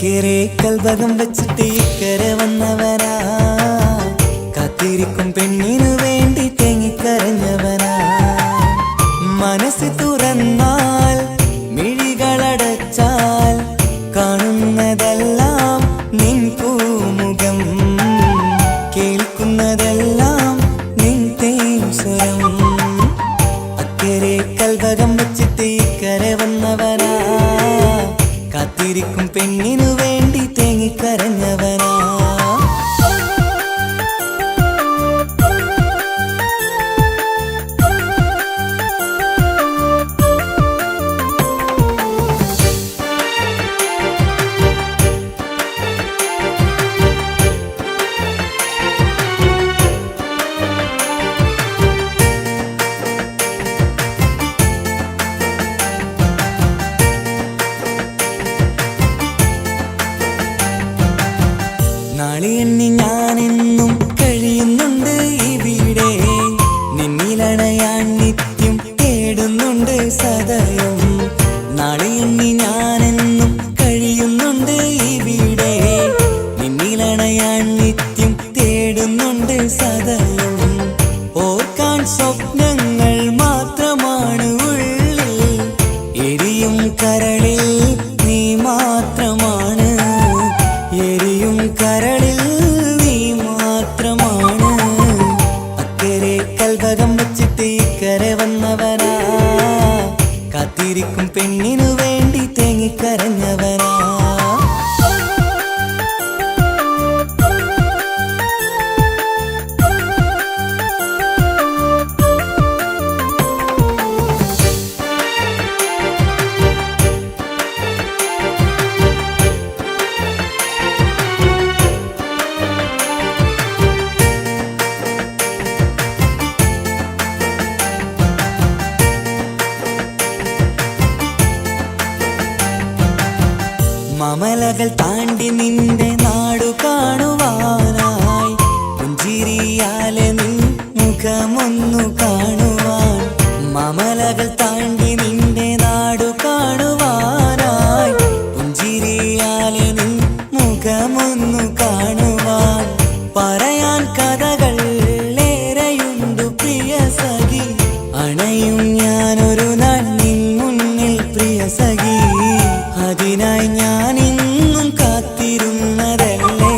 അക്കരെ കൽവകം വെച്ചിട്ട് ഇക്കരെ വന്നവനാ, കാത്തിരിക്കും പെണ്ണിനു വേണ്ടി തേങ്ങിക്കരഞ്ഞവനാ. മനസ്സ് തുറന്നാൽ മിഴികളടച്ചാൽ കാണുന്നതെല്ലാം നിൻ പൂമുഖം, കേൾക്കുന്നതെല്ലാം നിൻ തേൻ സ്വരം. അക്കരെ കൽവകം വെച്ചിട്ട് ഇക്കരെ വന്നവനാ, കാത്തിരിക്കും പെണ്ണിനു വേണ്ടി തേങ്ങിക്കരഞ്ഞവനാ. നാളെ എണ്ണി ഞാനെന്നും കഴിയുന്നുണ്ട് ഇവിടെ, നിന്നിലണയാൻ നിത്യം തേടുന്നുണ്ട് സദയം. നാളെ എണ്ണി ഞാനെന്നും കഴിയുന്നുണ്ട് ഇവിടെ, നിന്നിലണയാൻ നിത്യം തേടുന്നുണ്ട് സദയം. ഓർക്കാൻ സ്വപ്നങ്ങൾ മാത്രമാണ് ഉള്ളിൽ, എരിയും കരളിൽ നീ മാത്രമാണ്, എരിയും കരളിൽ നീ മാത്രമാണ്. അക്കരെ കൽവകം വെച്ചിട്ട് ഇക്കരെ വന്നവനാ, കാത്തിരിക്കും പെണ്ണിനു വേണ്ടി തേങ്ങിക്കരഞ്ഞവനാ. മമലകൾ താണ്ടി നിന്റെ നാടു കാണുവാനായി, പുഞ്ചിരിയാലെ നിൻ മുഖമൊന്നു കാണുവാൻ. മമലകൾ താണ്ടി നിന്റെ നാടു കാണുവാനായി, പുഞ്ചിരിയാലെ നിൻ മുഖമൊന്നു കാണുവാൻ. പറയാൻ കഥകൾ ഏറെയുണ്ടു പ്രിയ സഖി, അണയും ഞാനൊരു നാൾ നിൻ മുന്നിൽ പ്രിയ സഖി. അതിനായി ഞാൻ ഇന്നും കാത്തിരുന്നതല്ലേ.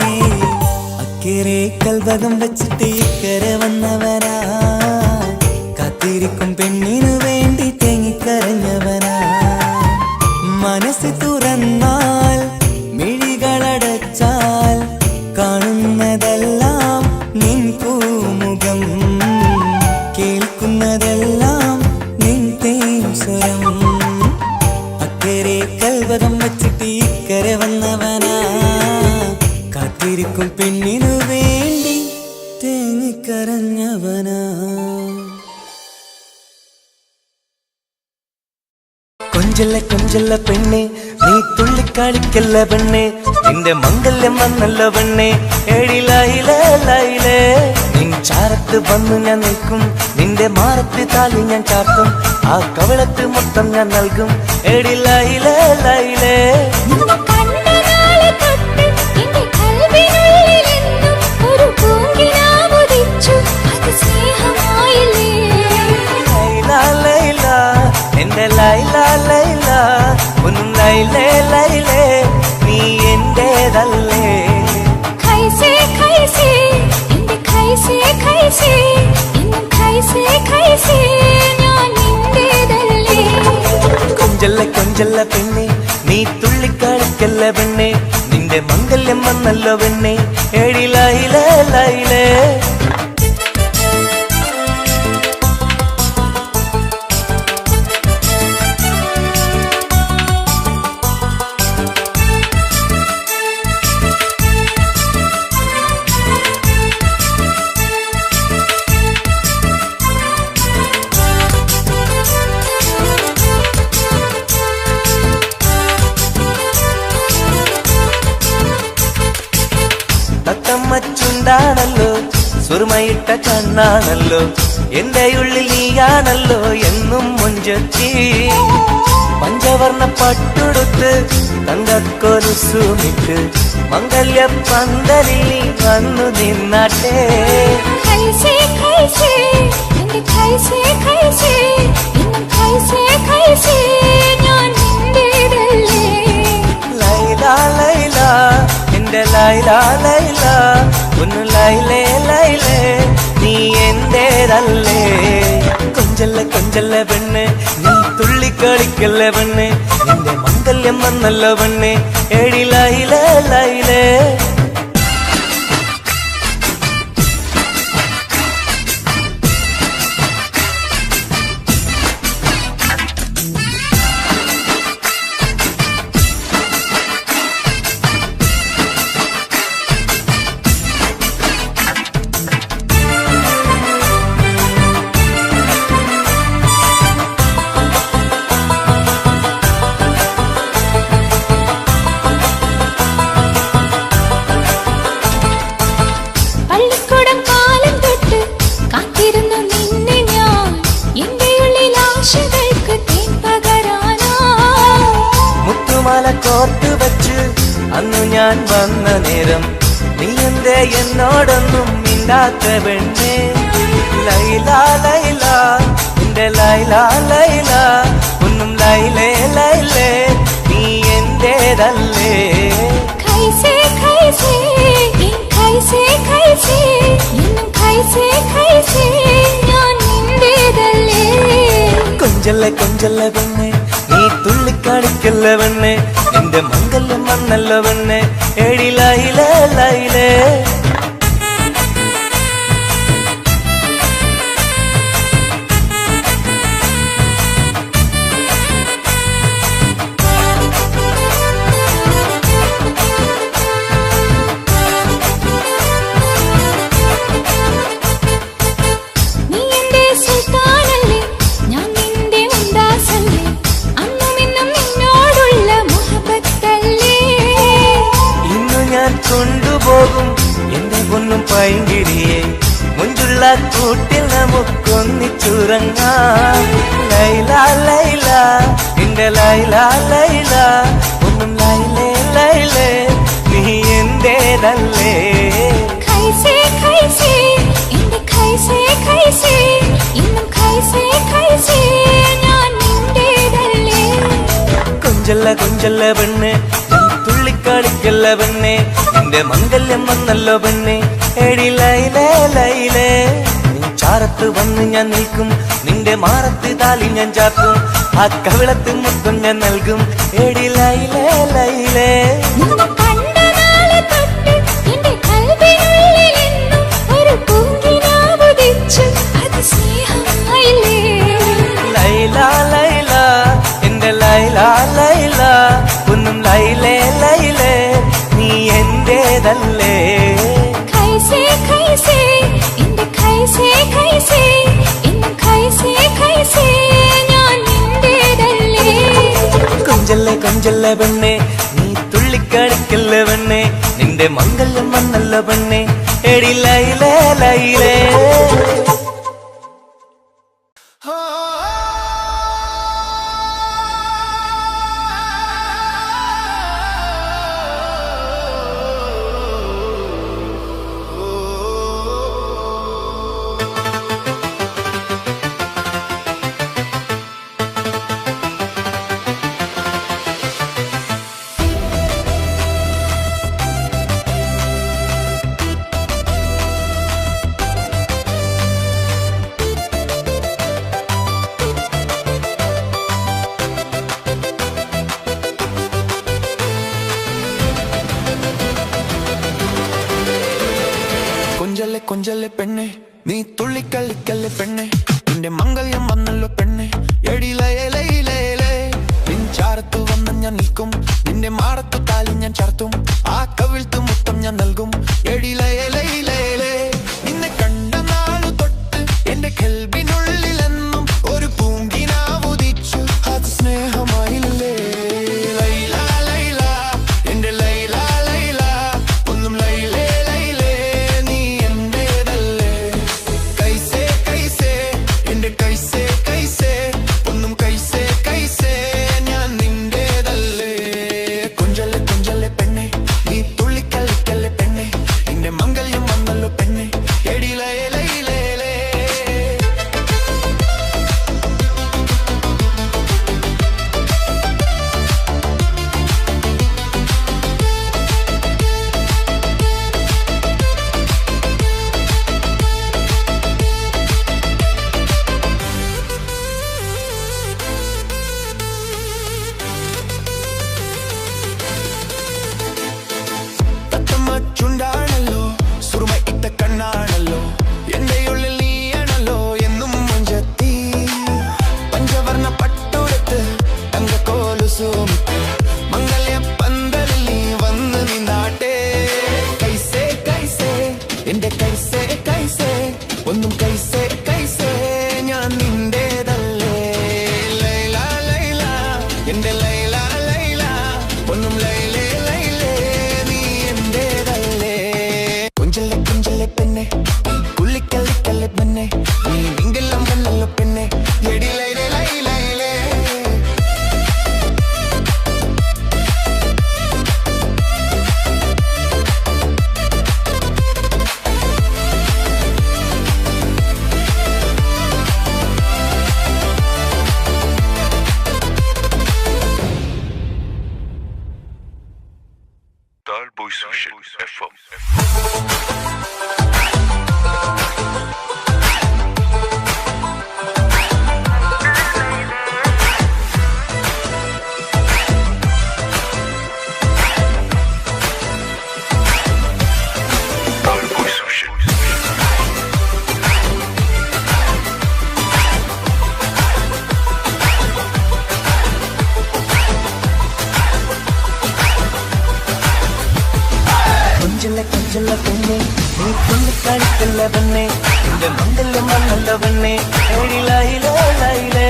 അക്കരെ കൽവകം വെച്ചിട്ട് ഇക്കരെ വന്നവനാ, കാത്തിരിക്കും പെണ്ണിനു വേണ്ടി തേങ്ങിക്കരഞ്ഞവനാ. മനസ്സ് തുറന്നാൽ മിഴികളടച്ചാൽ കാണുന്നതെല്ലാം നിൻ പൂമുഖം, കേൾക്കുന്നതെല്ലാം നിൻ തേൻ സ്വരം. അക്കരെ കൽവകം വെച്ചിട്ട് ഇക്കരെ വന്നവനാ, കാത്തിരിക്കും പെണ്ണിനു വേണ്ടി തേങ്ങിക്കരഞ്ഞവനാ. കൊഞ്ചല്ല കൊഞ്ചല്ല പെണ്ണെ, നീ തുള്ളിക്കാളിക്കല്ല പെണ്ണെ, നിന്റെ മംഗല്യം വന്നല്ല പെണ്ണെ. എഴിലയിലേ നിൻ ചാരത്ത് വന്നു ഞാൻ നിൽക്കും, നിന്റെ മാറത്ത് താലി ഞാൻ ചാർത്തും, ആ കവിളത്ത് മൊത്തം ഞാൻ നൽകും. എഴിലയിലേ എന്റെ ലൈല ലൈല ഒന്നും ലൈലേ ലൈലേ നീ എന്റേതല്ലേ. ഖൈസേ ഖൈസേ എന്റെ ഖൈസേ ഖൈസേ എന്നും ഖൈസേ ഖൈസേ ഞാൻ നിന്റേതല്ലേ. കൊഞ്ചല്ല കൊഞ്ചല്ല പെണ്ണെ, നീ തുള്ളിക്കാളിക്കല്ല പെണ്ണെ, നിന്റെ മംഗല്യം വന്നല്ലോ പെണ്ണെ. എഴിലയിലേ ലൈലേ തത്തമ്മച്ചുണ്ടാണല്ലോ സുറുമയിട്ട കണ്ണാണല്ലോ എന്റെ ഉള്ളിൽ നീയാണല്ലോ എന്നും മുഞ്ചത്തി പഞ്ചവർണ്ണ പട്ടുടുത്ത് തങ്കക്കൊലുസുമിട്ട് മംഗല്യ പന്തലിൽ നീ വന്നു നിന്നാട്ടെ കൈസേ കൈസേ എന്റെ കൈസേ കൈസേ ഇന്നും കൈസേ കൈസേ ഞാൻ നിന്റേതല്ലേ ലൈല ലൈല എന്റെ ലൈല ലൈല ഒന്ന് ലൈലേ ലൈലേ നീ എന്റേതല്ലേ കൊഞ്ചല്ല കൊഞ്ചല്ല പെണ്ണ് നീ തുള്ളിക്കളിക്കല്ല പെണ്ണ് നിന്റെ മംഗല്യം വന്നല്ല പെണ്ണ് എടി ലൈലേ ലൈലേ കോർത്ത് വച്ച് അന്നു ഞാൻ വന്ന നേരം നീ എന്തേ എന്നോടൊന്നും മിണ്ടാത്ത പെണ്ണേ ലൈല ലൈല എന്റെ ലൈല ലൈല ഒന്നും ലൈലേ ലൈലേ നീ എന്റേതല്ലേ കൈസേ കൈസേ കൈസേ കൈസേ ഇന്നും കൈസേ കൈസേ ഞാൻ നിന്റേതല്ലേ കൊഞ്ചല്ല കൊഞ്ചല്ല പെണ്ണേ നീ തുള്ളിക്കാണിക്കല്ല പെണ്ണേ നിന്റെ മംഗല്യം വന്നല്ല പെണ്ണേ എടി ലൈലേ ലൈലേ കൊണ്ടുപോകും എന്റെ പൊന്നും പൈങ്കിരിയെ മുഞ്ചുള്ള കൂട്ടിൽ നമുക്കൊന്നിച്ചുറങ്ങാം ലൈല ലൈല എന്റെ ലൈല ലൈല ഒന്നും ലൈലേ ലൈലേ നീ എന്റേതല്ലേ കൈസേ കൈസേ എന്റെ കൈസേ കൈസേ ഇന്നും കൈസേ കൈസേ ഞാൻ നിന്റേതല്ലേ കൊഞ്ചല്ല കൊഞ്ചല്ല പെണ്ണ് തുള്ളിക്കാണിക്കല്ല പെണ്ണേ നിന്റെ മംഗല്യം വന്നല്ലോ പെണ്ണേ എടി ലൈലേ ലൈലേ നീ ചാരത്ത് വന്ന് ഞാൻ നിൽക്കും നിന്റെ മാറത്ത് താലി ഞാൻ ചാർത്തും ആ കവിളത്ത് മുത്തം ഞാൻ നൽകും എടി ലൈലേ ലൈലേ ലൈല ലൈല എന്റെ ലൈല ലൈല ഒന്നും ലൈലേ ലൈലേ നീ എന്റേതല്ലേ കൈസേ കൈസേ എന്റെ കൈസേ കൈസേ ഇന്നും കൈസേ കൈസേ ഞാൻ നിന്റേതല്ലേ കൊഞ്ചല്ല കൊഞ്ചല്ല പെണ്ണേ നീ തുള്ളിക്കാണിക്കല്ല പെണ്ണേ നിന്റെ മംഗല്യം വന്നല്ല പെണ്ണേ എടി ലൈലേ ലൈലേ കൊഞ്ചല്ലേ പെണ്ണെ നീ തുള്ളിക്കളിക്കല്ലേ പെണ്ണെ നിന്റെ മംഗല്യം വന്നല്ലോ പെണ്ണെ എടി ലൈലേ ലൈലേ നിൻ ചാരത്ത് വന്ന് ഞാൻ നിൽക്കും നിന്റെ മാറത്തു താലി ഞാൻ ചാർത്തും ആ കവിൾത്ത് മുത്തം ഞാൻ നൽകും എടി ലൈലേ ലൈലേ നിന്നെ കണ്ട നാളു തൊട്ട് എന്റെ കൽബിനുള്ളിലെന്നും ഒരു പൂങ്കിനാവുദിച്ചു അത് സ്നേഹമായില്ലേ ലൈല ലൈല എന്റെ ലൈല ലൈല ഒന്നും ലൈലേ ലൈലേ നീ എന്റേതല്ലേ ചുണ്ടാണല്ലോ സുറുമ ഇട്ട കണ്ണാണല്ലോ എന്റെ ഉള്ളിൽ നീയാണല്ലോ എന്നും മുഞ്ചത്തി പഞ്ചവർണ്ണ പട്ടുടുത്ത് തങ്കക്കോലുസും മംഗല്യ പന്തലിൽ നീ വന്ന് നിന്നാട്ടെ കൈസേ കൈസേ എന്റെ കൈസേ കൈസേ ഒന്നും കൈസേ കൈസേ ഞാൻ നിന്റേതല്ലേ ലൈല ലൈല എന്റെ ലൈല ലൈല ഒന്നും ലൈലേ ലൈലേ നീ എന്റേതല്ലേ കുഞ്ചലെ കുഞ്ചലെ പെണ്ണെ കുള്ളിക്കള്ളിക്കല്ലെ പെണ്ണെ നീ നിങ്കെല്ലാം വന്നല്ലോ പെണ്ണെ എടി ലൈലേ ലൈലേ Talboy Social FM. Talboy Social. കൊഞ്ചല്ല കൊഞ്ചല്ല പെണ്ണെ നീ തുള്ളിക്കളിക്കല്ല പെണ്ണെ എന്റെ മംഗല്യം വന്നല്ല പെണ്ണെ ഏഴിലായിലേ ലൈലേ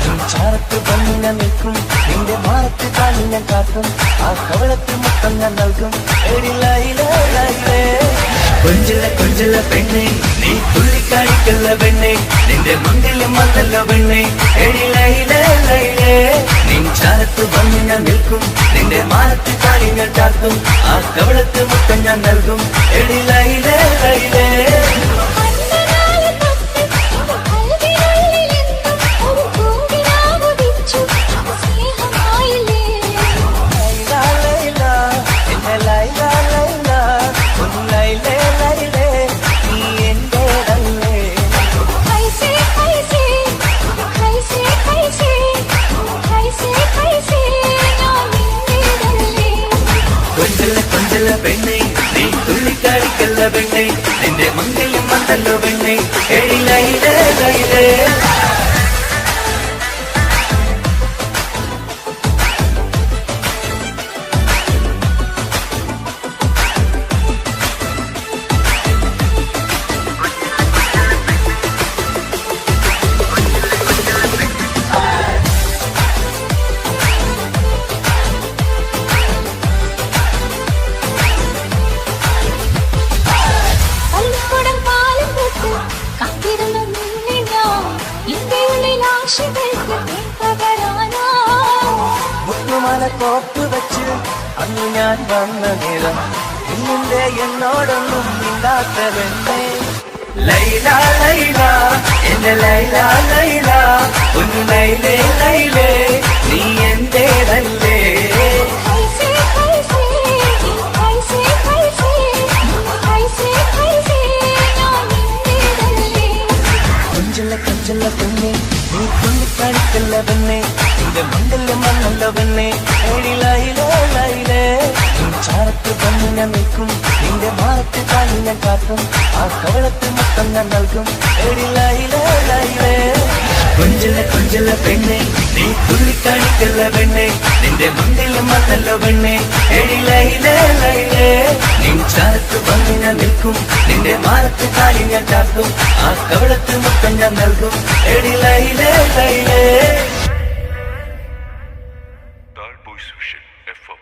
നീ ചാരത്ത് വന്ന് ഞാൻ നിൽക്കും നിന്റെ മാറത്ത് കാണി ഞാൻ കാട്ടും ആ കവളത്തിൽ മൊത്തം ഞാൻ നൽകും ഏഴിലായിലേ ലൈലേ കൊഞ്ചല്ല കൊഞ്ചല്ല പെണ്ണെ നീ തുള്ളിക്കളിക്കല്ല പെണ്ണെ നിന്റെ മംഗല്യം വന്നല്ല പെണ്ണെ ഏഴിലായിലേ ലൈലേ നീ ചാരത്ത് വന്ന് ഞാൻ നിൽക്കും നിന്റെ മാറത്ത് കാണി ഞാൻ കാട്ടും ആ കവളത്ത് മൊത്തം ഞാൻ നൽകും എടി ലൈലേ ലൈലേ കൊഞ്ചല്ല പെണ്ണെ നീ തുള്ളിക്കളിക്കല്ല പെണ്ണെ നിന്റെ മംഗല്യം വന്നല്ലോ പെണ്ണെ എടി ലൈലേ ലൈലേ മുത്തുമല കോപ്പ് വെച്ച് അന്ന് ഞാൻ വന്ന നേരം ഇന്നിന്റെ എന്നോടൊന്നും മിണ്ടാത്ത പെണ്ണേ ലൈല ലൈല എന്റെ ലൈല ലൈല ഒന്ന് ലൈലേ ലൈലേ നീ എന്റേതല്ലേ കൊഞ്ചല്ല കൊഞ്ചല്ല പെണ്ണെ നീ തുള്ളിക്കളിക്കല്ല പെണ്ണെ നിന്റെ മംഗല്യം വന്നല്ല പെണ്ണെ ഏഴി ലൈലേ ലൈലേ നീ ചാരത്ത് വന്ന് ഞാൻ നിൽക്കും നിന്റെ മാറത്ത് കാണി ഞാൻ കാട്ടും ആ കവളത്ത് മൊത്തം ഞാൻ നൽകും ഏഴി ലൈലേ ലൈലേ കൊഞ്ചല്ല കൊഞ്ചല്ല പെണ്ണെ നീ തുള്ളിക്കളിക്കല്ല പെണ്ണെ നിന്റെ മംഗല്യം വന്നല്ലോ പെണ്ണെ ഏഴി ലൈലേ ലൈലേ നീ ചാരത്ത് വന്ന് ഞാൻ നിൽക്കും നിന്റെ മാറത്ത് കാണി ഞാൻ കാട്ടും ആ കവളത്ത് മൊത്തം ഞാൻ നൽകും എടി ലൈലേ ലൈലേ Talboy Social FM.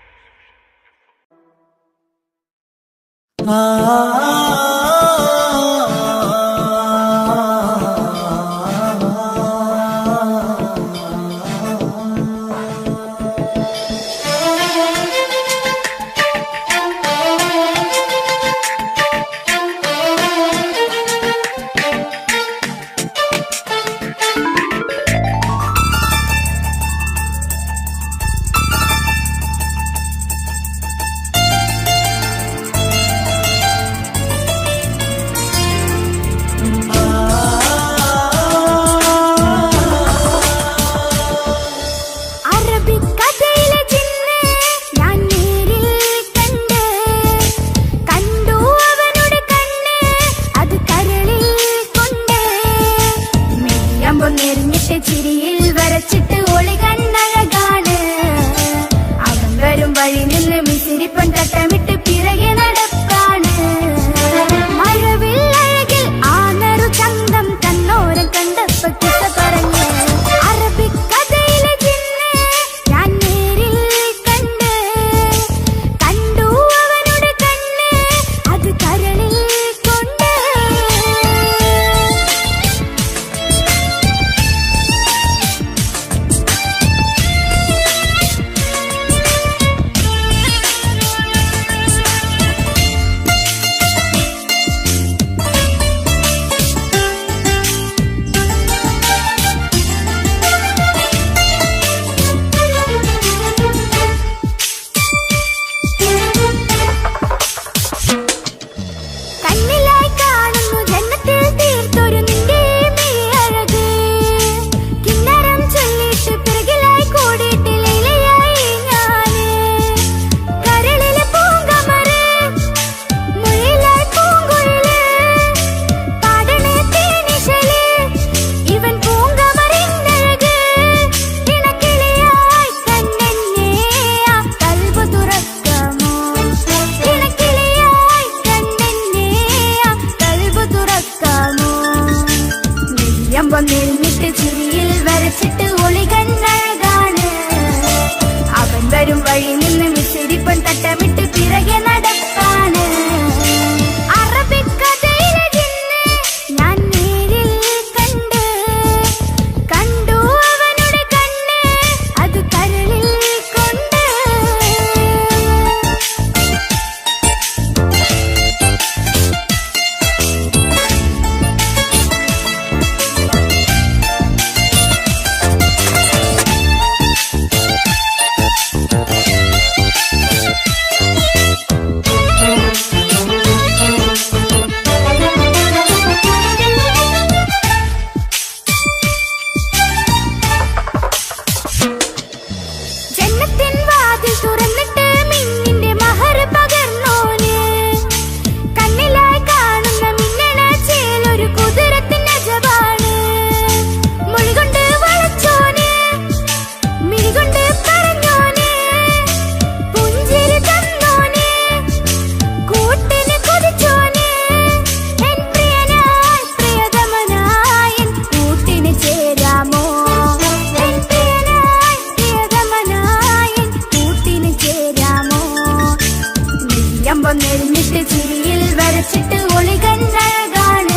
മെയ്യമ്പം നെരിഞ്ഞിട്ട് ചിരിയിൽ വരച്ചിട്ട് ഒളികണ്ണഴകാണ്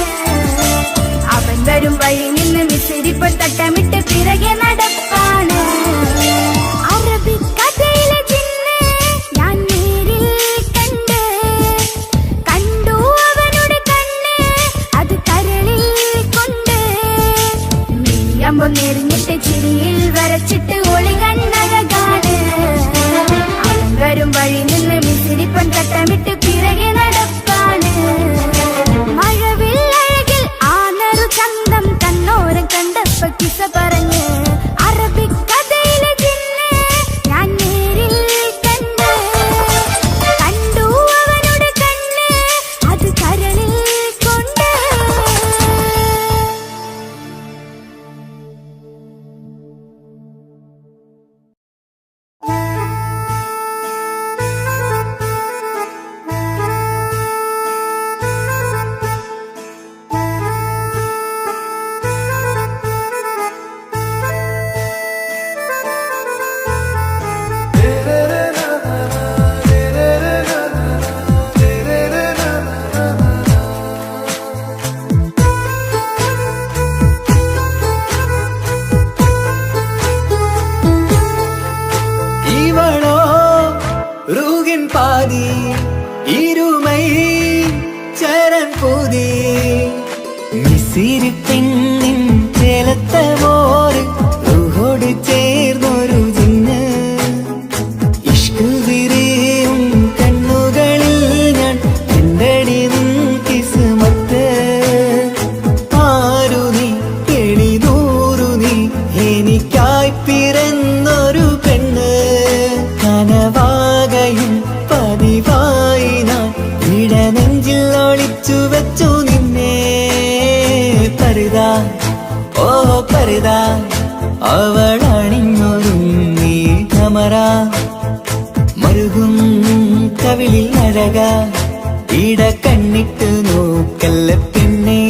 അവൻ വരും വഴി നിന്ന് മിസിരിപ്പ് തട്ടമിട്ട് പിറകെ നടപ്പാണ് അറബിക്കഥയിലെ ജിന്ന് ഞാൻ നേരിൽ കണ്ടു അവനുടെ കണ്ണ് അത് കരളിൽ കൊണ്ട് മെയ്യമ്പം നെരിഞ്ഞിട്ട് ചിരിയിൽ വരച്ചിട്ട് ഒളികണ്ണഴകാണ് അവൻ വരും വഴി നിന്ന് മിസിരിപ്പൻ തട്ടമിട്ട് പിറകെ നടപ്പാണ് മഴവില്ലഴകിൽ ആനറു ചന്തം കണ്ണോരം കണ്ടപ്പ കിസ പറഞ്ഞ് അറബിക്കഥയിലെ ജിന്ന് ഞാൻ നേരിൽ കണ്ടു അവനുടെ കണ്ണ് അത് കരളിൽ കൊണ്ട് இவளோ ரூகின் பாதி இருமை சரண் பூதி மிசிறு பெண்ணின் ചേലത്തെ മോര് റൂഹോട് ചേർന്നൊരു ജിന്ന് ഇഷ്ക് വിരിയും കണ്ണുകളിൽ ഞാൻ കണ്ടടി നിൻ കിസ്മത്ത് ആരു നീ എളിനൂറു നീ എനിക്കായി പിറന്നൊരു പെണ്ണ് കനവാകയും പതിവായി ഞാൻ ഇടനെഞ്ചിൽ ഒളിച്ചു വെച്ചു നിന്നെ പരുതാ ഓ പരുതാ അവളണിഞ്ഞൊരുങ്ങി കമറ മരുകും കവിളിൽ അഴക ഇട കണ്ണിട്ട് നോക്കല്ല പിന്നെ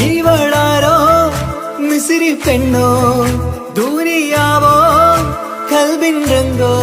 ഇവളാരോ മിസിരി പെണ്ണോ ദൂരിയാവോ കൽബിൻ രംഗോ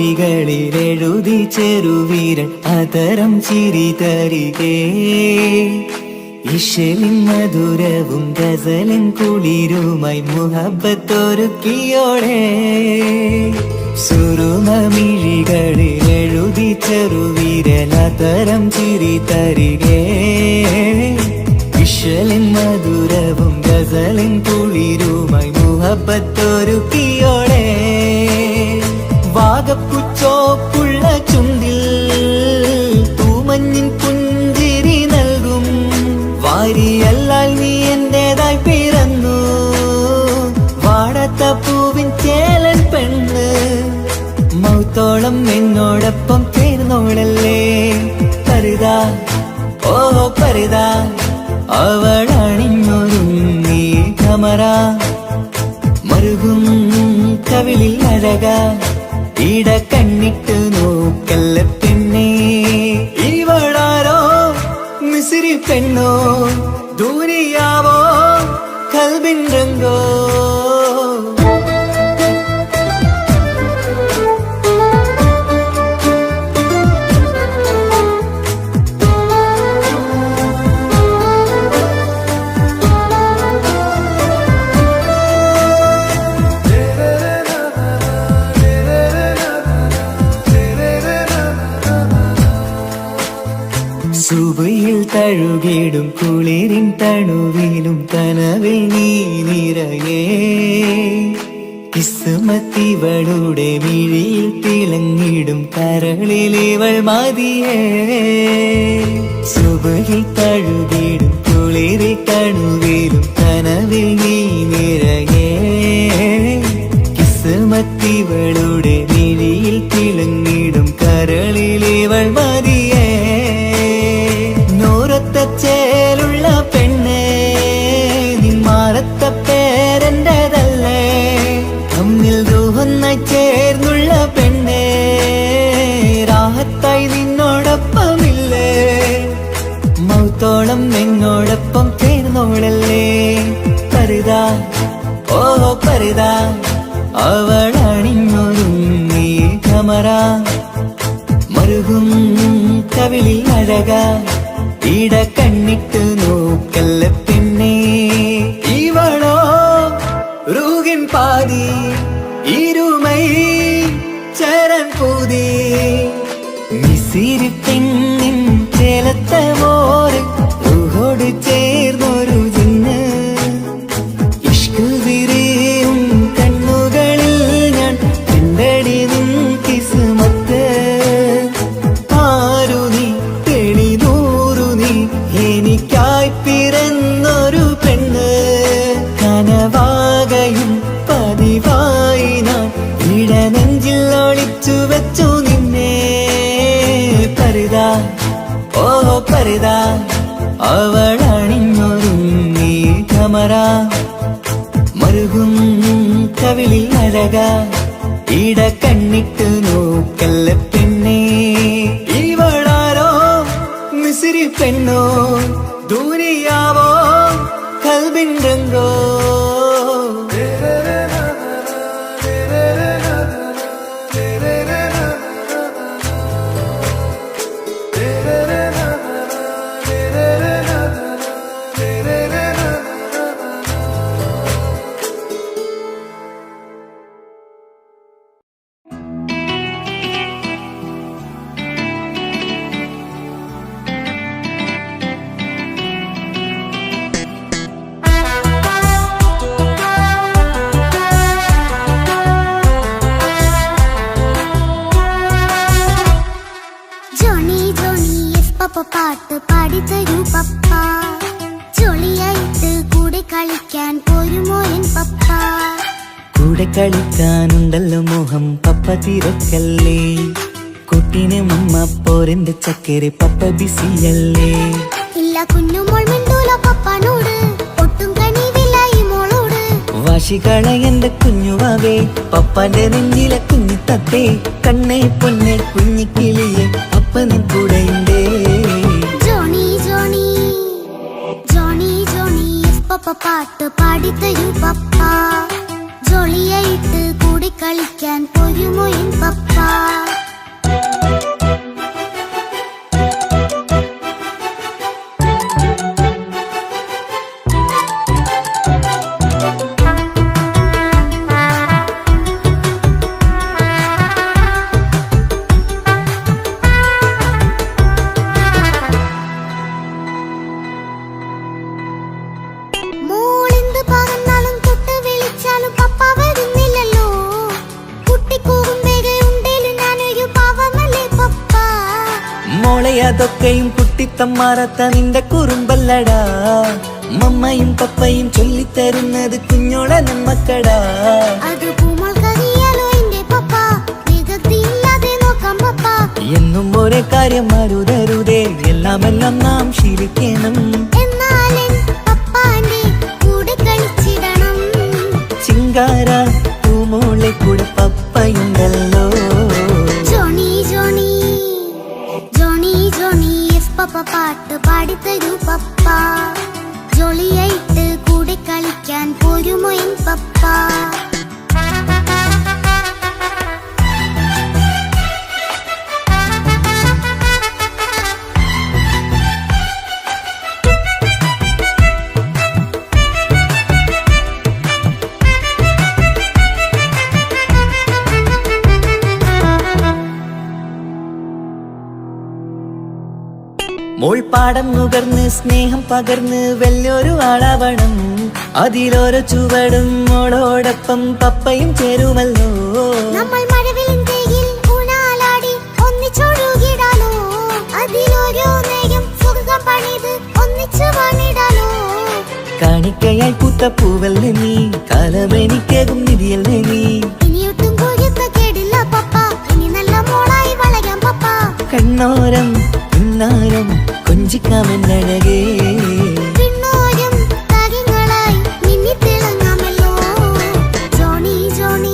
സുരുമമിഴികളിലെഴുതി ചെറുവീരൻ അതരം ചിരി തരികേ ഇശലിൻ മധുരവും ഗസലിൻ കുളിരുമായി മുഹബത്തൊരുക്കിയോടെ സുരുമമിഴികളിലെഴുതി ചെറുവീരൻ അതരം ചിരി തരികേ ഇശലിൻ മധുരവും ഗസലിൻ കുളിരുമായി മുഹബത്തൊരുക്കിയോടെ വാഗപ്പുച്ചോപ്പുള്ള ചുണ്ടിൽ തൂമഞ്ഞിൻ പുഞ്ചിരി നൽകും വാരിയല്ലാൽ നീ എന്റേതായി പിറന്നു വാടാത്ത പൂവിൻ ചേലൻ പെണ്ണ് മൗത്തോളം എന്നോടൊപ്പം ചേർന്നോളല്ലേ പരുതാ ഓ പരുതാ അവളണിഞ്ഞൊരുങ്ങി കമറ മരുകും കവിളിൽ അഴക ഇട കണ്ണിട്ട് നോക്കല്ല പിന്നെ ഇവളാരോ മിസിരി പെണ്ണോ ദൂരിയാവോ കൽബിൻ രംഗോ സുബയിൽ തഴുകിടും കുളിരിൻ തണുവിലും കനവിൽ നീ നിറയേ കിസ്മത്തിവളുടെ മിഴിയിൽ തിളങ്ങിടും കരളിലിവൾ മതിയേ സുബയിൽ തഴുകിടും കുളിരിൻ തണുവിലും കനവിൽ നീ നിറയേ കിസ്മത്തിവളുടെ മിഴിയിൽ തിളങ്ങിടും കരളിലിവൾ മതിയേ ചേലുള്ള പെണ്ണേ പരുതാ അവളണിഞ്ഞൊരുങ്ങി കമറ മറുകും കവിളിൽ അഴക ഇട കണ്ണിട്ട് നോക്കല്ല പിന്നെ ഇവളോ റൂകിൻ പാതി ഇരുമൈ ചരൻ പൂതി മിസിരി പെണ്ണിൻ ചേലത്ത മോര് റൂഹോട് ചേർന്നൊരു ജിന്ന് ഇഷ്ക് വിരിയും കണ്ണുകളിൽ ഞാൻ കണ്ടടി നിൻ കിസ്മത്ത് ആരു നീ തെളിനൂറു നീ എനിക്കായി പിറന്നൊരു പെണ്ണ് കനവാകയും പതിവായി ഞാൻ ഇടനെഞ്ചിൽ ഒളിച്ചു വെച്ചു നിന്നെ പരുതാ ഓ പരുതാ അവളണിഞ്ഞൊരുങ്ങി കമറ മറുകും കവിളിൽ അഴക ഇട കണ്ണിട്ട് നോക്കല്ല പിന്നെ ഇവളാരോ മിസിരി പെണ്ണോ ദൂരിയാവോ കൽബിൻ രംഗോ പാട്ട് പാടിത്തരൂ പപ്പ ജോളിയായിട്ട് കൂടെ കളിക്കാൻ പോരുമോ എൻ പപ്പ കൂടെ കളിക്കാനുണ്ടല്ലോ മോഹം പപ്പ തിരക്കല്ലേ കുട്ടീനെ മമ്മ പോരെന്റെ ചക്കരെ പപ്പ ബിസിയല്ലേ ഇല്ല കുഞ്ഞുമോൾ മിണ്ടൂല പപ്പനോട് ഒട്ടും കനിവില്ല ഈ മോളോട് വാശികള എന്റെ കുഞ്ഞുവാവേ പപ്പാന്റെ നെഞ്ചിലെ കുഞ്ഞിത്തത്തേ കണ്ണേ പൊന്നെ കുഞ്ഞിക്കിളിയെ അപ്പനും കൂടെയുണ്ടേ ജോണി ജോണി ജോണി ജോണി പപ്പ പാട്ട് പാടിത്തരൂ പപ്പ ജോളിയായിട്ട് കൂടെ കളിക്കാൻ പോരുമോ എൻ പപ്പ അതൊക്കെയും കുട്ടിത്തമ്മാറത്ത നിന്റെ കുറുമ്പല്ലടാ മമ്മയും പപ്പയും ചൊല്ലിത്തരുന്നത് കുഞ്ഞോളെ നമ്മക്കടാ എന്നും ഒരേ കാര്യം മരുതരുതേ എല്ലാമെല്ലാം നാം ശീലിക്കണം ചിങ്കാര പൂമോളെ കൂടെ പപ്പയുണ്ടല്ലോ പപ്പ പാട്ട് പാടിത്തരൂ പപ്പ ജോളിയായിട്ട് കൂടെ കളിക്കാൻ പോരുമോ എൻ പപ്പ മോൾപ്പാടം നുകർന്ന് സ്നേഹം പകർന്ന് വലിയൊരു ആളാവണം അതിലോരോ ചുവടും മോളോടൊപ്പം പപ്പയും ചേരുമല്ലോ നമ്മൾ മഴവിലും തേയിൽ ഊണാലാടി ഒന്നിച്ചൊഴുകിടാലോ അതിലോരോ നേരം സുഖം പണിത് ഒന്നിച്ചു വാണിടാലോ കാണിക്കയായി പൂത്ത പൂവല്ലേ നീ കാലമെനിക്കേകും നിധിയല്ലേ നീ ഇനിയൊട്ടും കുരുത്ത കേടില്ല പപ്പ ഇനി നല്ല മോളായി വളരാം പപ്പ കണ്ണോരം പിന്നാരം കൊഞ്ചിക്കാമെന്നഴകേ പിന്നോരം താരങ്ങളായി മിന്നിത്തിളങ്ങാമല്ലോ ജോണി ജോണി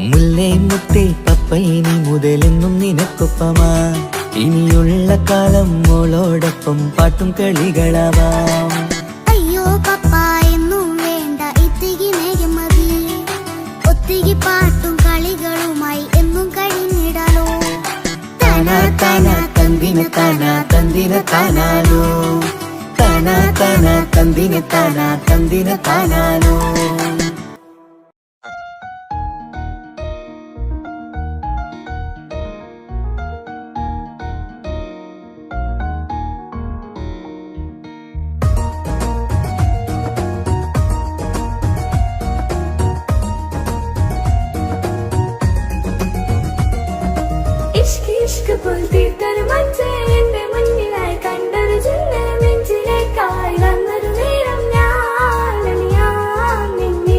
മുല്ലേ മുത്തേ പപ്പയിനി മുതലെന്നും നിനക്കൊപ്പമാ ഇനിയുള്ള കാലം മോളോടൊപ്പം പാട്ടും കളികളാവാം അയ്യോ പപ്പ എന്നും വേണ്ട ഇത്തിരി നേരം മതി താനാനോ താനാ താനാ തന്തിനെ താനാനോ ഇഷ്ക് ഇഷ്ക് പുൽത്തീർത്തൊരു മഞ്ച് എന്റെ മുന്നിലായി കണ്ടൊരു ജന്മ നെഞ്ചിലേക്കായി വന്നൊരു നേരം ഞാൻ നിന്നെ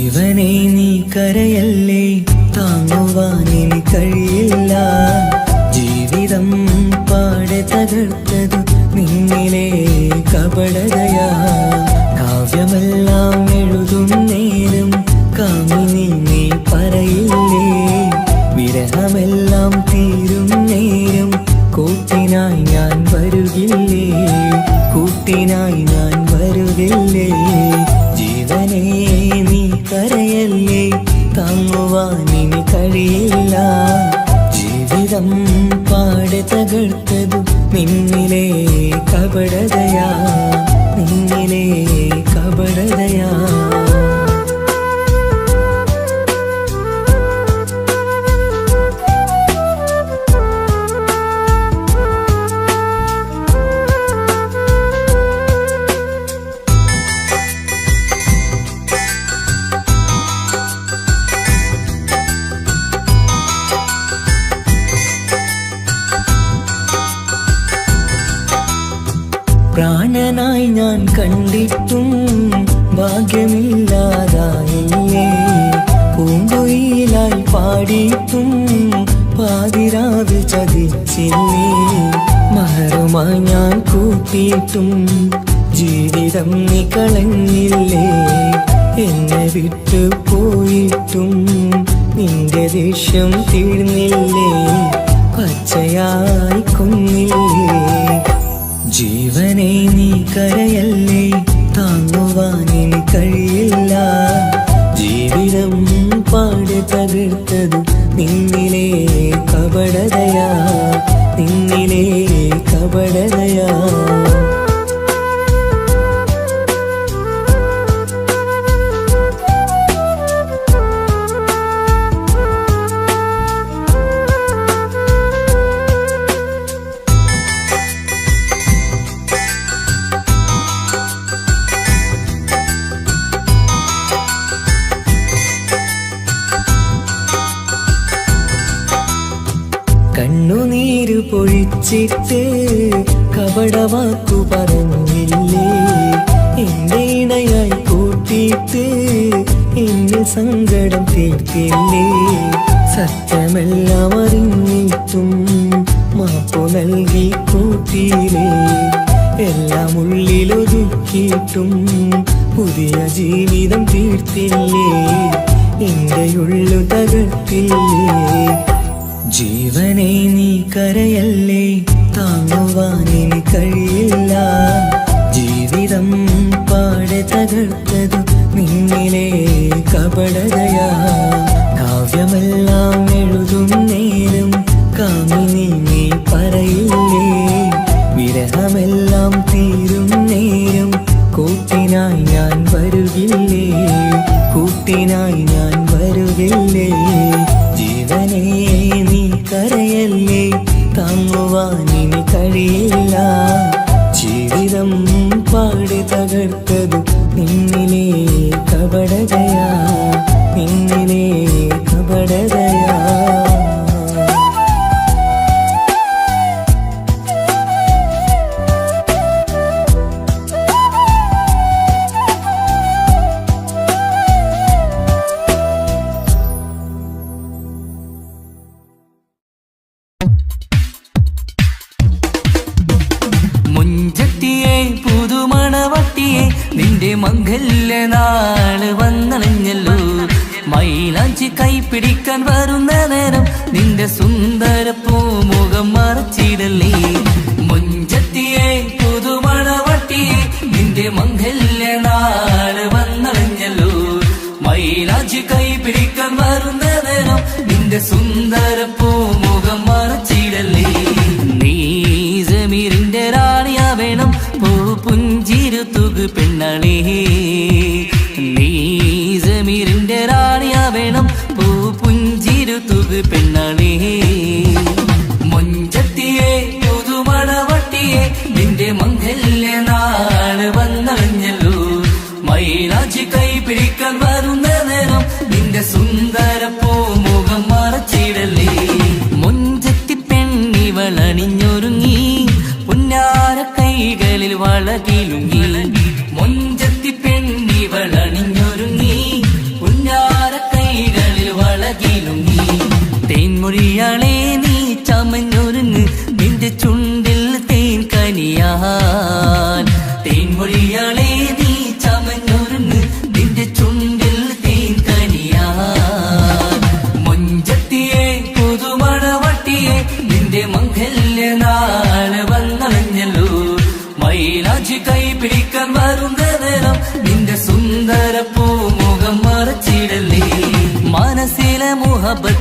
ജീവനെ നീ കരയല്ലേ, താങ്ങുവാൻ ഇനി കഴിയില്ല. ജീവിതം പാടെ തകർത്തത് നിന്നിലെ കപടതയാ. കാവ്യമെല്ലാം എഴുതും നേരം കാമിനി നീ പറയില്ലേ, വിരഹമെല്ലാം തീരും നേരം കൂട്ടിനായി ഞാൻ വരുകില്ലേ, കൂട്ടിനായി ഞാൻ വരുകില്ലേ. ജീവനെ നീ കരയല്ലേ, താങ്ങുവാൻ ഇനി കഴിയില്ല. ജീവിതം പാടെ തകർത്തതു നിന്നിലെ കപടതയാ, നിന്നിലെ കപടതയാ. പ്രാണനായി ഞാൻ കണ്ടിട്ടും ഭാഗ്യമില്ലാതായില്ലേ, പൂങ്കുയിലായി പാടിയിട്ടും പാതിരാവിൽ ചതിച്ചില്ലേ. മഹറുമായി ഞാൻ കൂട്ടിയിട്ടും ജീവിതം നീ കളഞ്ഞില്ലേ, എന്നെ വിട്ടു പോയിട്ടും നിന്റെ ദേഷ്യം തീർന്നില്ലേ, പച്ചയായി കൊന്നില്ലേ. ജീവനെ നീ കരയല്ലേ, താങ്ങുവാൻ ഇനി കഴിയില്ല. ജീവിതം പാടെ തകർത്തത് നിന്നിലെ കപടതയാ, നിന്നിലെ കപടതയാ. കണ്ണുനീര് പൊഴിച്ചിട്ട് കപടവാക്കു പറഞ്ഞില്ലേ, എന്റെ ഇണയായി കൂട്ടിയിട്ട് എന്നെ സങ്കടം തീർത്തില്ലേ. സത്യമെല്ലാം അറിഞ്ഞിട്ടും മാപ്പു നൽകി കൂട്ടിയില്ലേ, എല്ലാം ഉള്ളിലൊതുക്കിയിട്ടും പുതിയ ജീവിതം തീർത്തില്ലേ, എന്റെ ഉള്ളു തകർത്തില്ലേ. ജീവനെ നീ കരയല്ലേ, താങ്ങുവാൻ ഇനി കഴിയില്ല. ജീവിതം പാടെ തകർത്തതു നിന്നിലെ കപടതയാ. കാവ്യമെല്ലാം എഴുതും നേരം കാമിനി നീ പറയില്ലേ, വിരഹമെല്ലാം തീരും നേരം കൂട്ടിനായി ഞാൻ വരുകില്ലേ, കൂട്ടിനായി ഞാൻ വരുകില്ലേ. ജീവനെ നീ കരയല്ലേ, താങ്ങുവാൻ ഇനി കഴിയില്ല. ജീവിതം പാടെ തകർത്തതു നിന്നിലെ കപടതയാ, നിന്നിലെ കപടതയാ. നിന്റെ മംഗല്യനാള് വന്നണഞ്ഞല്ലോ, മൈലാഞ്ചി കൈപിടിക്കാൻ വരുന്ന നേരം നിന്റെ സുന്ദര പൂമുഖം മറച്ചിടല്ലേ. മുഞ്ചത്തിയെ പുതുമണവട്ടിയെ നിന്റെ മംഗല്യനാള് വന്നണഞ്ഞല്ലോ, മൈലാഞ്ചി കൈപിടിക്കാൻ വരുന്ന നേരം നിന്റെ സുന്ദര പൂമുഖം മറച്ചിടല്ലേ. നീ ജമീറിന്റെ റാണിയാ വേണം, പുഞ്ചിരു തുകു പെണ്ണളേ. നീ ജമീറിന്റെ റാണിയാ വേണം, പുഞ്ചിരു തുകു പെണ്ണളേ. മുഞ്ചത്തിയെ പുതുമണവട്ടിയെ നിന്റെ മംഗല്യനാള് വന്നറിഞ്ഞല്ലോ, മൈലാഞ്ചി കൈപിടിക്കാൻ വരുന്ന നേരം നിന്റെ സുന്ദര പൂമുഖം മറച്ചിടല്ലേ. മുഞ്ചത്തി പെണ്ണിവളണിഞ്ഞൊരുങ്ങി പുന്നാര കൈകളിൽ വളകിലുങ്ങി, മുഞ്ചത്തി പെണ്ണിവളണിഞ്ഞൊരുങ്ങി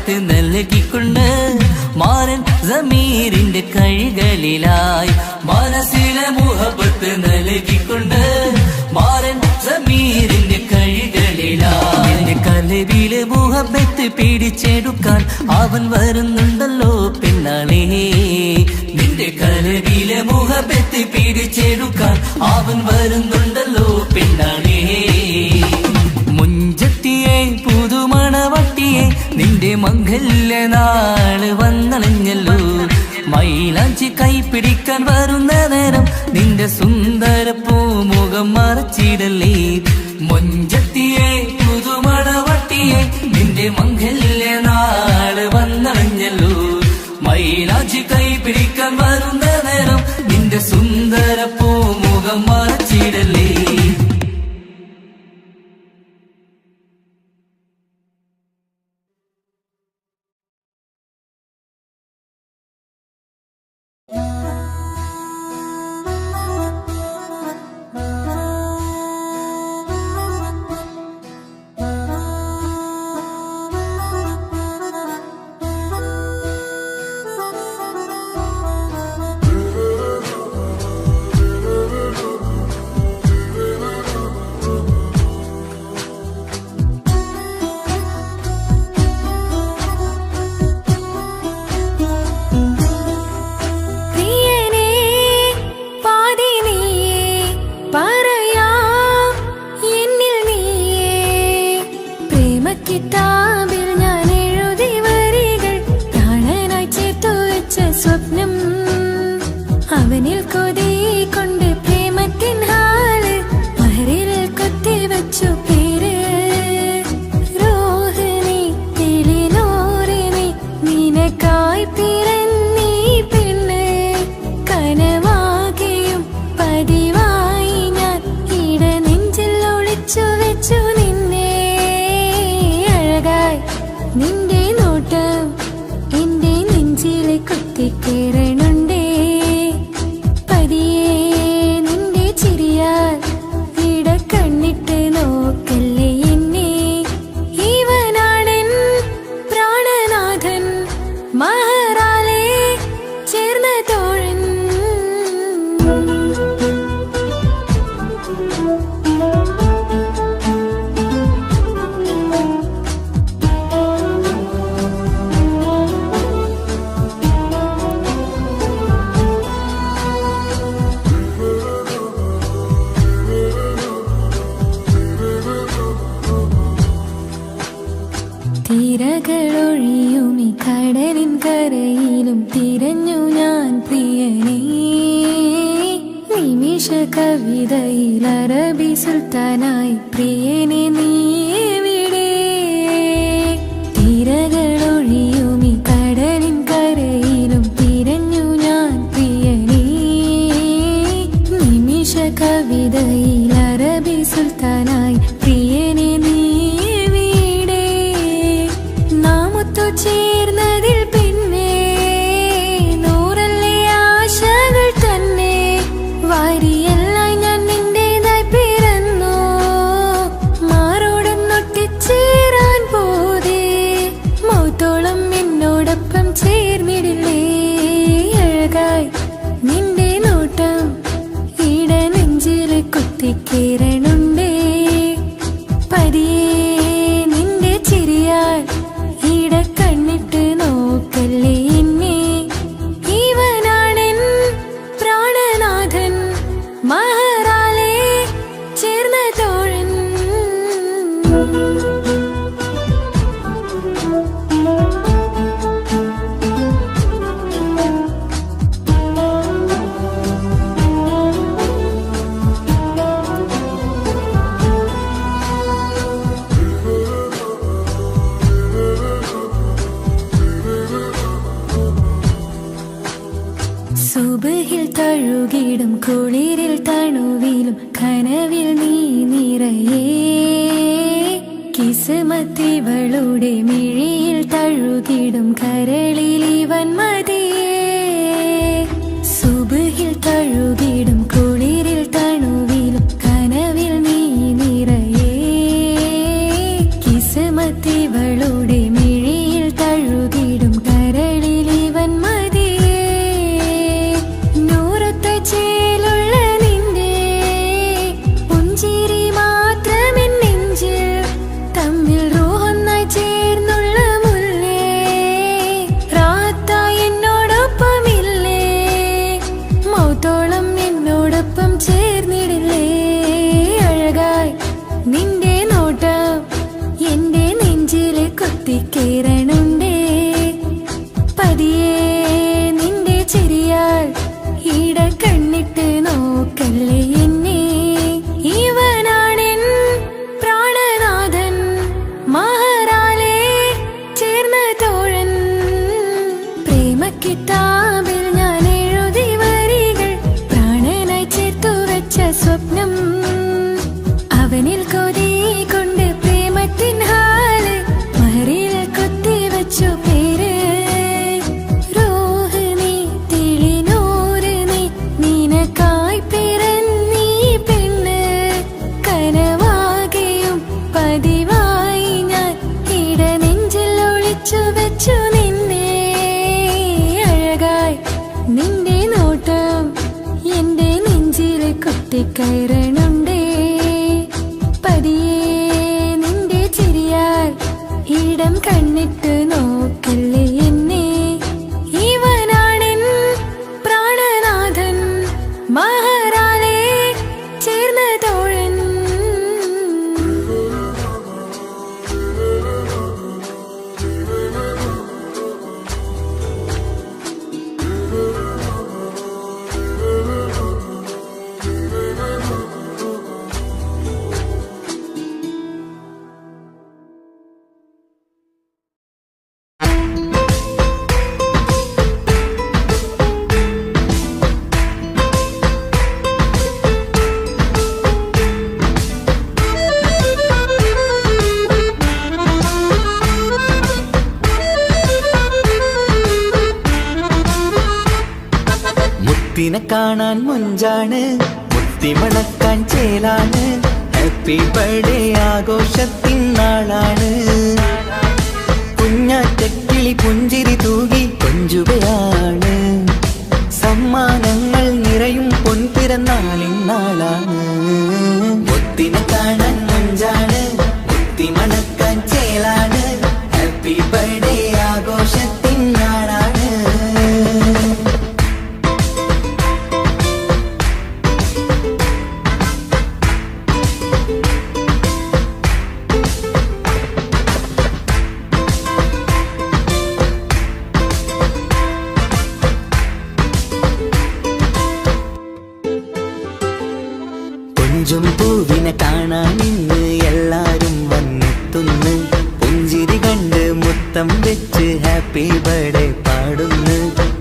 മുഹബത്ത് നൽകിക്കൊണ്ട് മാരൻ സമീറിന്റെ കൈകളിലായി മനസ്സിലെ മുഹബത്ത് നൽകിക്കൊണ്ട് മാരൻ സമീറിന്റെ കൈകളിലായി എന്റെ കലവിലെ മുഹബത്ത് പിടിച്ചെടുക്കാൻ അവൻ വരുന്നുണ്ടല്ലോ പെണ്ണാളേ നിന്റെ കലവിലെ മുഹബത്ത് പിടിച്ചെടുക്കാൻ അവൻ വരുന്നുണ്ടല്ലോ പെണ്ണാളേ മുഞ്ചത്തിയെ പുതുമണവട്ടിയെ നിന്റെ മംഗല്യ നാള് വന്നണഞ്ഞല്ലോ മൈലാഞ്ചി കൈപ്പിടിക്കാൻ വരുന്ന നേരം നിന്റെ സുന്ദര പൂമുഖം മറച്ചിടല്ലേ മുഞ്ചത്തിയെ പുതുമണവട്ടിയെ നിന്റെ മംഗല്യ നാള് വന്നണഞ്ഞല്ലോ മൈലാഞ്ചി കൈപ്പിടിക്കാൻ വരുന്ന നേരം നിന്റെ സുന്ദര പൂമുഖം മറച്ചിടല്ലേ തിരകളൊഴിയുമി കടലിൻ കരയിലും തിരഞ്ഞു ഞാൻ പ്രിയനേ നിമിഷ കവിതയിൽ അറബി സുൽത്താനായി പ്രിയനെ നീ എവിടെ തിരകളൊഴിയുമി കടലിൻ കരയിലും തിരഞ്ഞു ഞാൻ പ്രിയനേ നിമിഷ കവിതയിൽ അറബി സുൽത്താനായി പ്രിയനെ നീ ചേർന്നതിൽ പിന്നെ നൂറല്ലേ ആശകൾ തന്നെ വാരിയെല്ലാം ഞാൻ നിന്റേതായി പിറന്നു മാറോടൊന്നൊട്ടിച്ചേരാൻ പോതേ മൗത്തോളം എന്നോടൊപ്പം ചേർന്നിടില്ലേ അഴകായി നിന്റെ നോട്ടം ഇട നെഞ്ചിൽ കുത്തിക്കേറണുണ്ടേ പതിയെ നിന്റെ ചിരിയാൽ കണ്ണിട്ട് നോക്കല്ലേ എന്നെ ഇവനാണെൻ പ്രാണനാഥൻ മഹറാലെ ചേർന്ന തോഴൻ സുബഹിൽ തഴുകിടും കുളിരിൽ തണുവിലും കനവിൽ നീ നിറയേ കിസ്മത്തിവളുടെ മിഴിയിൽ തഴുകിടും കരളിൽ ഇവൻ മതിയേ സുബഹിൽ തഴുകിടും കുളിരിൽ തണുവിലും കനവിൽ നീ നിറയേ കിസ്മത്തിവളുടെ മിഴിയിൽ തഴു കുത്തിക്കേറണുണ്ടേ പതിയെ നിന്റെ ചിരിയാൽ ഈട കണ്ണിട്ട് നോക്കല്ലേ എന്നെ ഇവനാണെൻ പ്രാണനാഥൻ മഹറാലെ ചേർന്ന തോഴൻ പ്രേമക്കിതാബിൽ ഞാൻ എഴുതി വരികൾ പ്രാണനായി ചേർത്തു വെച്ച സ്വപ്നം അവനിൽ കൊതി കൊണ്ട് പ്രേമത്തിൻ ഹാല് മഹറിൽ കൊത്തി വെച്ചു പേര് റോഹ് നീ തെളിനൂറ് നീ നിനക്കായി പിറന്നീ പെണ്ണ് കനവാകെയും പതിവായി ഞാൻ ഇട നെഞ്ചിൽ ഒളിച്ചു വെച്ചു നിന്നെ അഴകായി നിന്റെ നോട്ടം എന്റെ നെഞ്ചിൽ കുത്തിക്കയറണുണ്ടേ പതിയെ നിന്റെ ചിരിയാൽ ഇടം കണ്ണിട്ട് നോക്കല്ലേ എന്നെ ഇവനാണെൻ പ്രാണനാഥൻ മഹറാലെ ചേർന്ന തോഴൻ മുത്തിനെ കാണാൻ മുഞ്ചാണ് മുത്തിമണക്കാൻ ചേലാണ് ഹാപ്പി ബർത്ത്ഡേ ആഘോഷത്തിൻ നാളാണ് കുഞ്ഞാറ്റക്കിളി പുഞ്ചിരി തൂകി കൊഞ്ചുകയാണ് സമ്മാനങ്ങൾ നിറയും പൊൻപിറന്നാളിൻ നാളാണ് മുത്തിനെ കാണാൻ മുഞ്ചാണ് മുത്തിമണക്കാൻ ചേലാണ് ഹാപ്പി ബർത്ത്ഡേ ആഘോഷത്തിൻ നാളാണ് കൊഞ്ചും പൂവിനെ കാണാൻ ഇന്ന് എല്ലാരും വന്നെത്തുന്നു പുഞ്ചിരി കണ്ട് മുത്തം വെച്ച് ഹാപ്പി ബർത്ത്ഡേ പാടുന്നു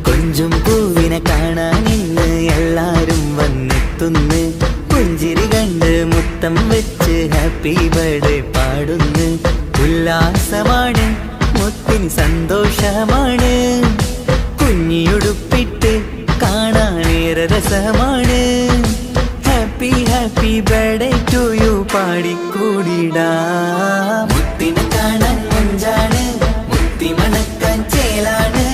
കൊഞ്ചും പൂവിനെ കാണാൻ ഇന്ന് എല്ലാരും വന്നെത്തുന്നു പുഞ്ചിരി കണ്ട് മുത്തം വെച്ച് ഹാപ്പി ബർത്ത്ഡേ പാടുന്നു ഉല്ലാസമാണ് മുത്തിന് സന്തോഷമാണ് കുഞ്ഞിയുടുപ്പിട്ട് കാണാനേറെ രസമാണ് happy happy birthday to you പാടിക്കൂടിടാ മുത്തിനെ കാണാൻ മുഞ്ചാണ് മുത്തി മണക്കാൻ ചേലാണ്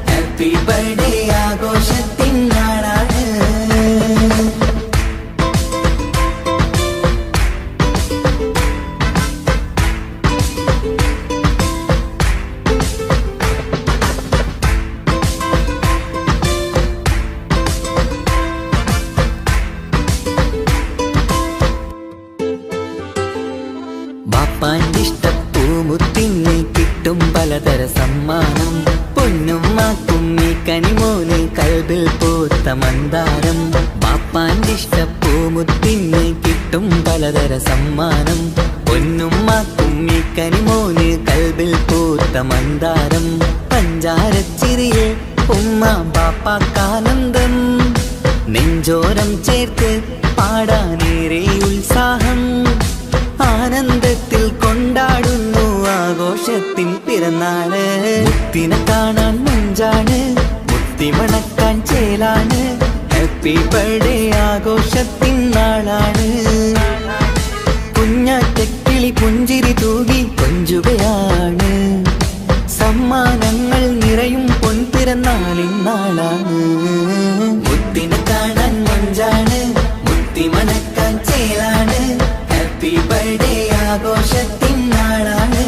ഹാപ്പി ബർത്ത്ഡേ ആഘോഷത്തിൻ നാളാണ് ബാപ്പാന്റെ ഇഷ്ടപ്പൂമുത്തിന് കിട്ടും പലതര സമ്മാനം പൊന്നും മാക്കും ഈ കനിമോന് കൽബിൽ പൂത്ത മന്ദാരം ബാപ്പാന്റെ ഇഷ്ടപ്പൂമുത്തിന് കിട്ടും പലതര സമ്മാനം പൊന്നും മാക്കും ഈ കനിമോന് കൽബിൽ പൂത്ത മന്ദാരം പഞ്ചാരച്ചിരിയെ ഉമ്മ ബാപ്പാക്കാനന്ദം നെഞ്ചോരം ചേർത്ത് പാടാനേറെ ഉത്സാഹം ആനന്ദത്തിൽ കൊണ്ടാടുന്നു ആഘോഷത്തിൻ പിറന്നാള് മുത്തിനെ കാണാൻ മുഞ്ചാണ് മുത്തി മണക്കാൻ ചേലാണ് ഹാപ്പി ബർത്ത്ഡേ ആഘോഷത്തിൻ നാളാണ് കുഞ്ഞാറ്റക്കിളി പുഞ്ചിരി തൂകി കൊഞ്ചുകയാണ് സമ്മാനങ്ങൾ നിറയും പൊൻപിറന്നാളിൻ നാളാണ് മുത്തിനെ കാണാൻ മുഞ്ചാണ് മുത്തി മണക്കാൻ ചേലാണ് ഹാപ്പി ബർത്ത്ഡേ ആഘോഷത്തിൻ നാളാണ്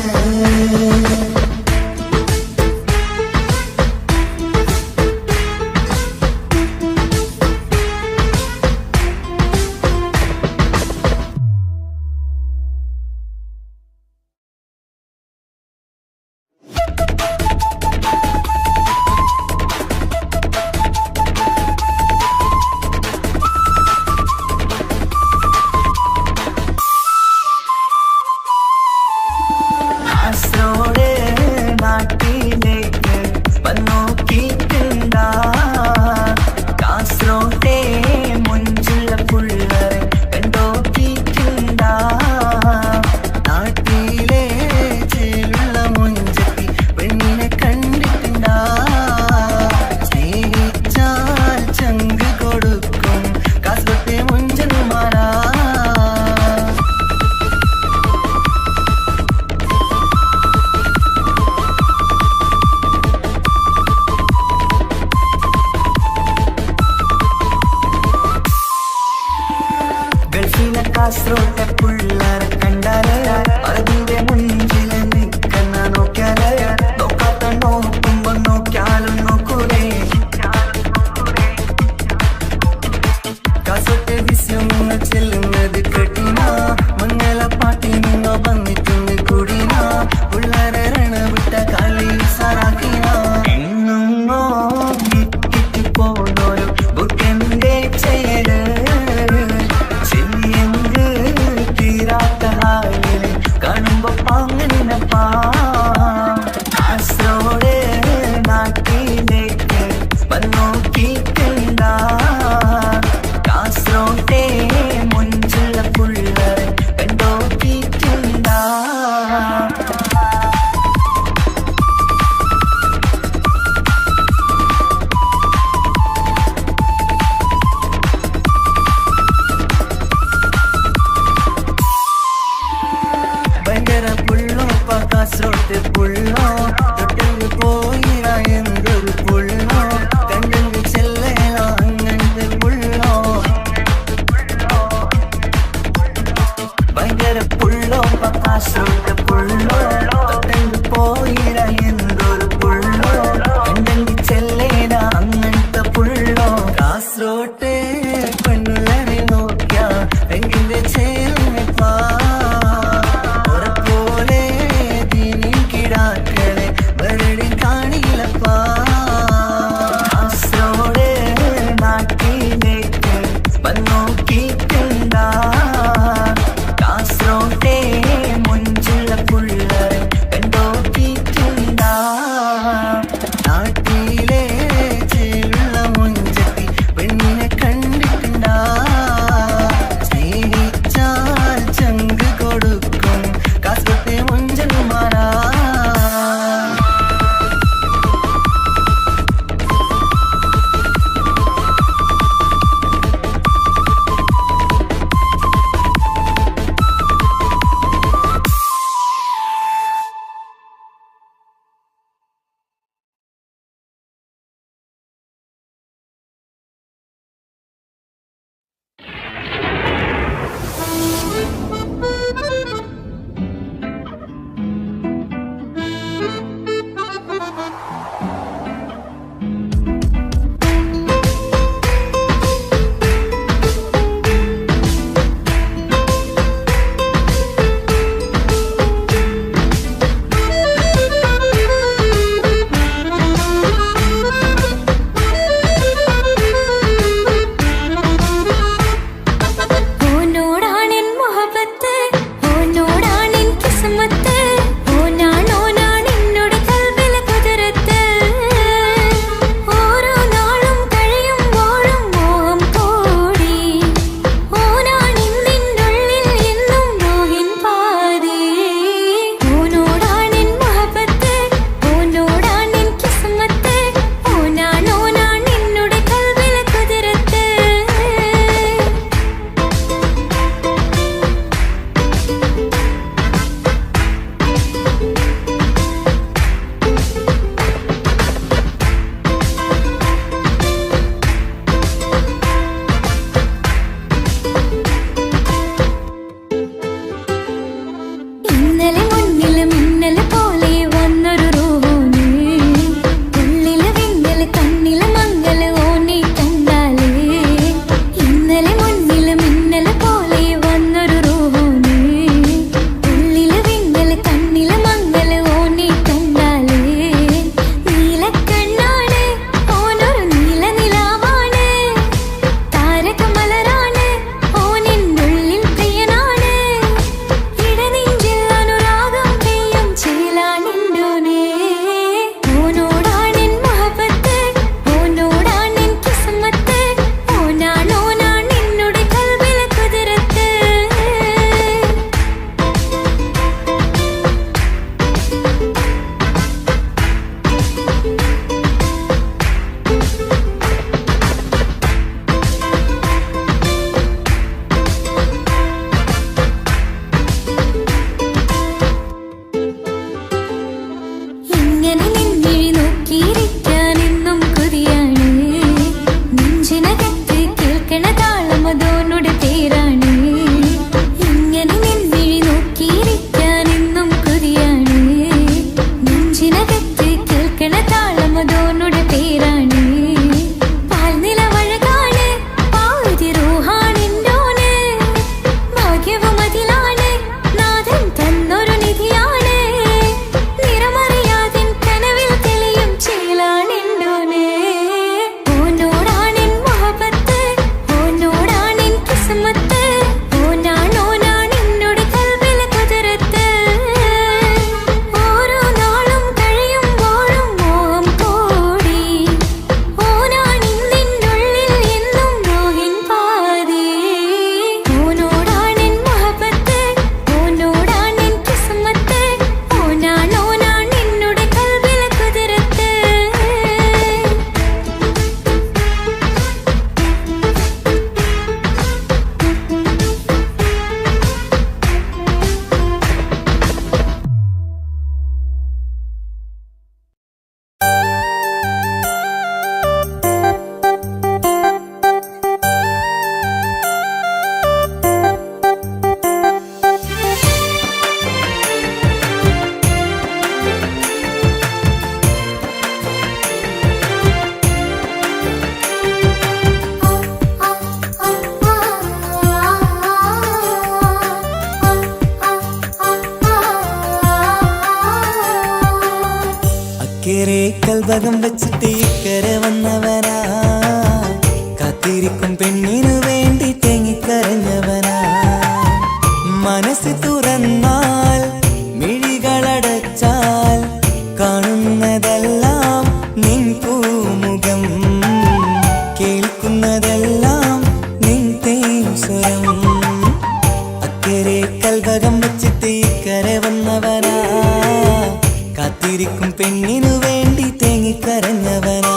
പോണപ്പാ കാസർഗോഡ് നാട്ടിലേക്ക് വന്നോക്കിട്ടുണ്ട കാസർഗോട്ടെ മുഞ്ചുള്ള പുള്ളരെ കണ്ടോക്കിട്ടുണ്ട ഭയങ്കര പുള്ളോ കാസർഗോട്ട് പുള്ളോ തൊട്ടു പോയിറ എന്തൊരു പുള്ളോ കണ്ടെങ്കിൽ ചെല്ലലോ അങ്ങനത്തെ പുള്ളോ ഭയങ്കര പുള്ളോ കാസർഗോട്ട് പുള്ളോ തൊട്ടു പോയിറ എന്തൊരു പുള്ളോ കണ്ടെങ്കിൽ ചെല്ലല അങ്ങനത്തെ പുള്ളോ കാസർഗോട്ടെ പെണ്ണുള്ളരെ നോക്കിയ എങ്കിന്റെ ചേർന്നിപ്പാ ഭാഗ്യവുമതിലാണ് നാഥൻ തന്നൊരു നിധിയാണ് നിറമറിയാതിൻ കനവ് അക്കരെ കൽവകം വെച്ചിട്ട് ഇക്കരെ വന്നവനാ കാത്തിരിക്കും പെണ്ണിനു വേണ്ടി തേങ്ങിക്കരഞ്ഞവനാ മനസ്സ് തുറന്നാൽ മിഴികളടച്ചാൽ കാണുന്നതെല്ലാം നിൻ പൂമുഖം കേൾക്കുന്നതെല്ലാം നിൻ തേൻ സ്വരം അക്കരെ കൽവകം വെച്ചിട്ട് ഇക്കരെ വന്നവനാ കാത്തിരിക്കും പെണ്ണിനു വേണ്ടി തേങ്ങിക്കരഞ്ഞവനാ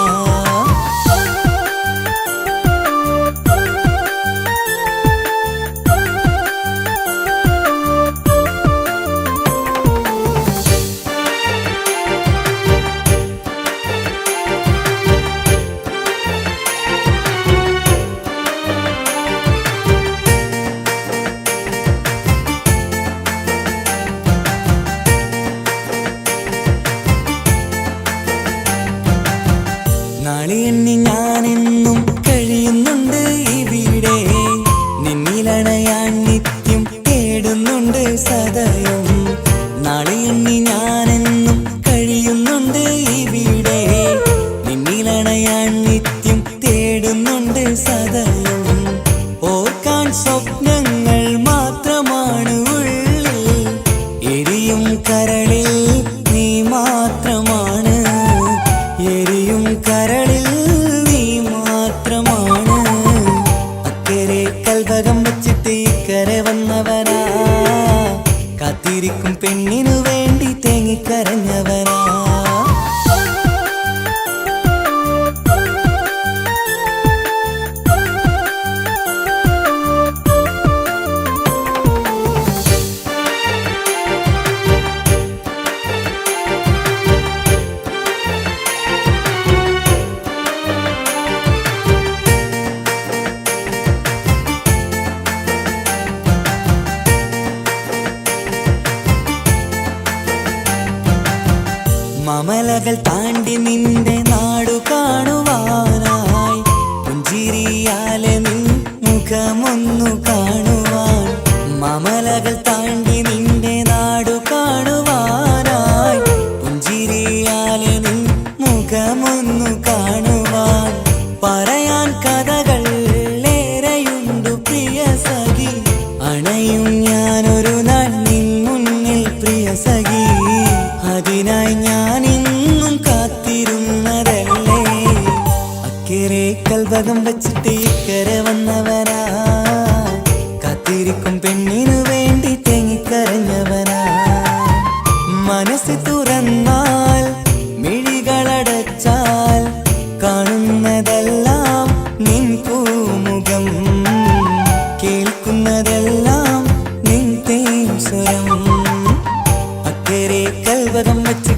നാളെ എണ്ണി ഞാനെന്നും കഴിയുന്നുണ്ട് ഇവിടെ നിന്നിലണയാൻ നിത്യം തേടുന്നുണ്ട് സദയം നാളെ എണ്ണി ഞാനെന്നും കഴിയുന്നുണ്ട് ഇവിടെ നിന്നിലണയാൻ നിത്യം തേടുന്നുണ്ട് സദയം ഓർക്കാൻ സ്വപ്നങ്ങൾ മാത്രമാണ് ഉള്ളിൽ എരിയും കരളിൽ നീ മാത്രമാണ് എരിയും കരളിൽ നീ മാത്രമാണ് അക്കരെ കൽവകം വെച്ചിട്ട് ഇക്കരെ വന്നവനാ കാത്തിരിക്കും പെണ്ണിനു വേണ്ടി തേങ്ങിക്കരഞ്ഞവനാ മമലകൾ താണ്ടി നിന്റെ നാടു കാണുവാനായി പുഞ്ചിരിയാലെ നിൻ മുഖമൊന്നു കാണുവാൻ മമലകൾ താണ്ടി നിന്റെ നാടു കാണുവാനായി പുഞ്ചിരിയാലെ നിൻ മുഖമൊന്നു കാണുവാൻ പറയാൻ കഥകൾ ഏറെയുണ്ടു പ്രിയ സഖി അണയും ഞാനൊരു നാൾ നിൻ മുന്നിൽ പ്രിയ സഖി അതിനായി ഞാൻ ഇന്നും കാത്തിരുന്നതല്ലേ അക്കരെ കൽവകം വെച്ചിട്ട് ഇക്കരെ വന്നവനാ കാത്തിരിക്കും പെണ്ണിനു വേണ്ടി തേങ്ങിക്കരഞ്ഞവനാ മനസ്സ് തുറന്നാൽ മിഴികളടച്ചാൽ കാണുന്നതെല്ലാം നിൻ പൂമുഖം കേൾക്കുന്നതെല്ലാം നിൻ തേൻ സ്വരം അക്കരെ കൽവകം വെച്ച്